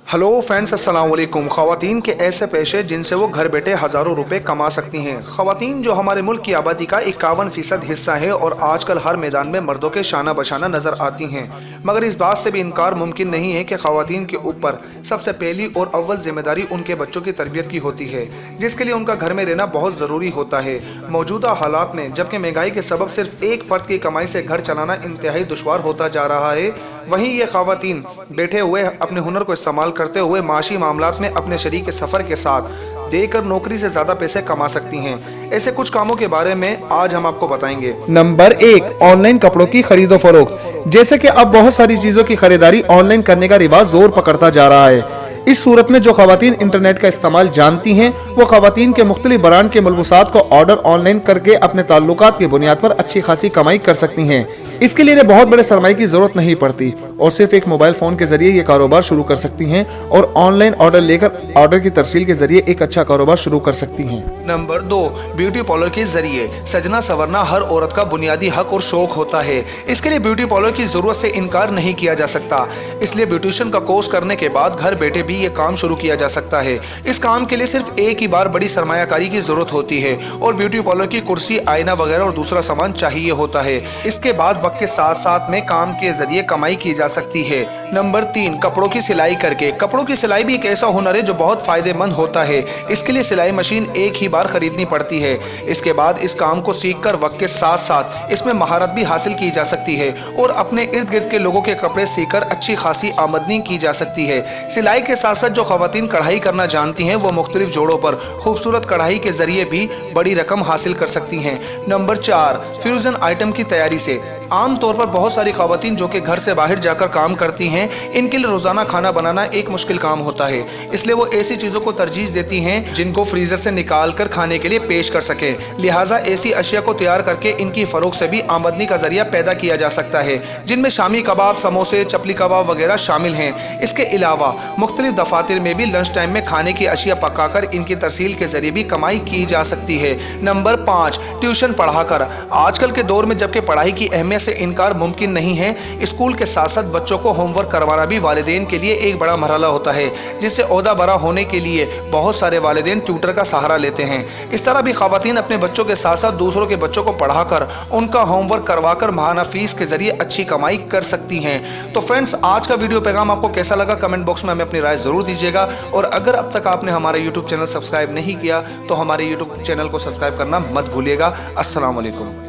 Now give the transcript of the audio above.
Hello friends, अस्सलाम वालेकुम। ख़वातीन के ऐसे पेशे जिनसे वो घर बैठे हज़ारों रुपए कमा सकती हैं। ख़वातीन जो हमारे मुल्क की आबादी का 51% हिस्सा है और आजकल हर मैदान में मर्दों के शाना बशाना नज़र आती हैं, मगर इस बात से भी इनकार मुमकिन नहीं है कि ख़वातीन के ऊपर सबसे पहली और अव्वल जिम्मेदारी उनके बच्चों की तरबियत की होती है, जिसके लिए उनका घर में रहना बहुत ज़रूरी होता है। मौजूदा हालात में जबकि महंगाई के सबब सिर्फ एक फ़र्द की कमाई से घर चलाना इंतहाई दुश्वार होता जा रहा है, वहीं ये ख़वातीन बैठे हुए अपने हुनर को इस्तेमाल करते हुए माशी मामलात में अपने शरीक सफ़र के साथ देकर नौकरी से ज़्यादा पैसे कमा सकती हैं। ऐसे कुछ कामों के बारे में आज हम आपको बताएंगे। नंबर 1, ऑनलाइन कपड़ों की खरीदो फरोख्त। जैसे कि अब बहुत सारी चीज़ों की खरीदारी ऑनलाइन करने का रिवाज जोर पकड़ता जा रहा है। इस सूरत में जो खवातीन इंटरनेट का इस्तेमाल जानती हैं, वो खवातीन के मुख्तलिफ ब्रांड के मलबूसात को ऑर्डर ऑनलाइन करके अपने ताल्लुकात की बुनियाद पर अच्छी खासी कमाई कर सकती हैं। इसके लिए इन्हें बहुत बड़े सरमाए की जरूरत नहीं पड़ती और सिर्फ एक मोबाइल फ़ोन के जरिए ये कारोबार शुरू कर सकती हैं और ऑनलाइन ऑर्डर लेकर ऑर्डर की तरसील के जरिए एक अच्छा कारोबार शुरू कर सकती हैं। नंबर 2, ब्यूटी पार्लर के जरिए सजना संवरना हर औरत का बुनियादी हक और शौक होता है। इसके लिए ब्यूटी पार्लर की ज़रूरत से इनकार नहीं किया जा सकता। इसलिए ब्यूटिशियन का कोर्स करने के बाद घर बैठे भी ये काम शुरू किया जा सकता है। इस काम के लिए सिर्फ एक ही बार बड़ी सरमायाकारी की ज़रूरत होती है और ब्यूटी पार्लर की कुर्सी, आईना वगैरह और दूसरा सामान चाहिए होता है। इसके बाद वक्त के साथ साथ में काम के जरिए कमाई की जा सकती है। नंबर 3, कपड़ों की सिलाई करके। कपड़ों की सिलाई भी एक ऐसा हुनर है जो बहुत फायदेमंद होता है। इसके लिए सिलाई मशीन एक ही बार खरीदनी पड़ती है। इसके बाद इस काम को सीखकर वक्त के साथ साथ इसमें महारत भी हासिल की जा सकती है और अपने इर्द गिर्द के लोगों के कपड़े सीकर अच्छी खासी आमदनी की जा सकती है। सिलाई के साथ साथ जो खवातीन कढ़ाई करना जानती हैं, वो मुख्तलिफ जोड़ों पर खूबसूरत कढ़ाई के जरिए भी बड़ी रकम हासिल कर सकती हैं। नंबर 4, फ्यूजन आइटम की तैयारी से। आम तौर पर बहुत सारी खवातीन जो कि घर से बाहर जाकर काम करती हैं, इनके लिए रोज़ाना खाना बनाना एक मुश्किल काम होता है। इसलिए वो ऐसी चीज़ों को तरजीह देती हैं जिनको फ्रीज़र से निकाल कर खाने के लिए पेश कर सकें। लिहाजा ऐसी अशिया को तैयार करके इनकी फ़रोख्त से भी आमदनी का जरिया पैदा किया जा सकता है, जिनमें शामी कबाब, समोसे, चपली कबाब वगैरह शामिल हैं। इसके अलावा मुख्तलिफ दफातर में भी लंच टाइम में खाने की अशिया पकाकर इनकी तरसील के जरिए भी कमाई की जा सकती है। नंबर 5, ट्यूशन पढ़ाकर। आजकल के दौर में जबकि पढ़ाई की अहमियत से इनकार मुमकिन नहीं है, स्कूल के साथ साथ बच्चों को होमवर्क करवाना भी वालिदैन के लिए एक बड़ा मरहला होता है, जिससे ओहदा बड़ा होने के लिए बहुत सारे वालिदैन ट्यूटर का सहारा लेते हैं। इस तरह भी खवातीन अपने बच्चों के साथ साथ दूसरों के बच्चों को पढ़ाकर उनका होमवर्क करवाकर माहाना फीस के जरिए अच्छी कमाई कर सकती हैं। तो फ्रेंड्स, आज का वीडियो पैगाम आपको कैसा लगा कमेंट बॉक्स में हमें अपनी राय ज़रूर दीजिएगा और अगर अब तक आपने हमारा यूट्यूब चैनल सब्सक्राइब नहीं किया तो हमारे यूट्यूब चैनल को सब्सक्राइब करना मत भूलिएगा। अस्सलाम वालेकुम।